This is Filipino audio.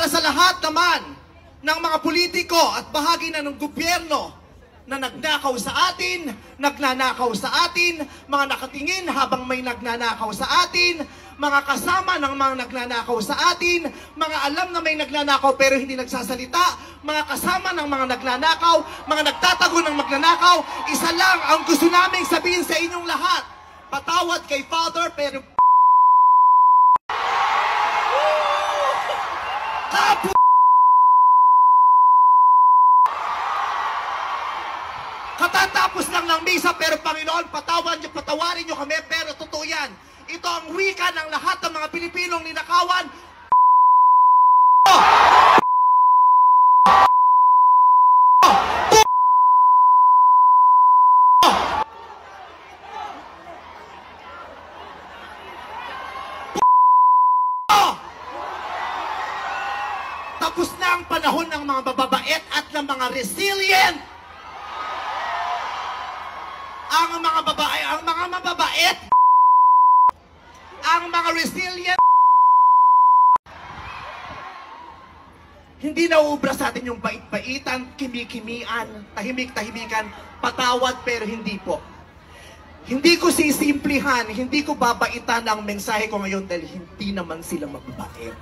para sa lahat naman ng mga politiko at bahagi na ng gobyerno na nagnakaw sa atin, nagnanakaw sa atin, mga nakatingin habang may nagnanakaw sa atin, mga kasama ng mga nagnanakaw sa atin, mga alam na may nagnanakaw pero hindi nagsasalita, mga kasama ng mga nagnanakaw, mga nagtatago ng magnanakaw. Isa lang ang gusto naming sabihin sa inyong lahat. Patawad kay Father pero katatapos lang ng misa, pero Panginoon, patawarin niyo kami, pero totoo yan. Ito ang wika ng lahat ng mga Pilipinong ninakawan. Tapos na ang panahon ng mga mababait at ng mga resilient. Ang mga mababait, ang mga resilient, hindi nauubra sa atin yung bait-baitan, kimi-kimian, tahimik-tahimikan, patawad pero hindi po. Hindi ko sisimplihan, hindi ko babaitan ang mensahe ko ngayon dahil hindi naman sila mababait.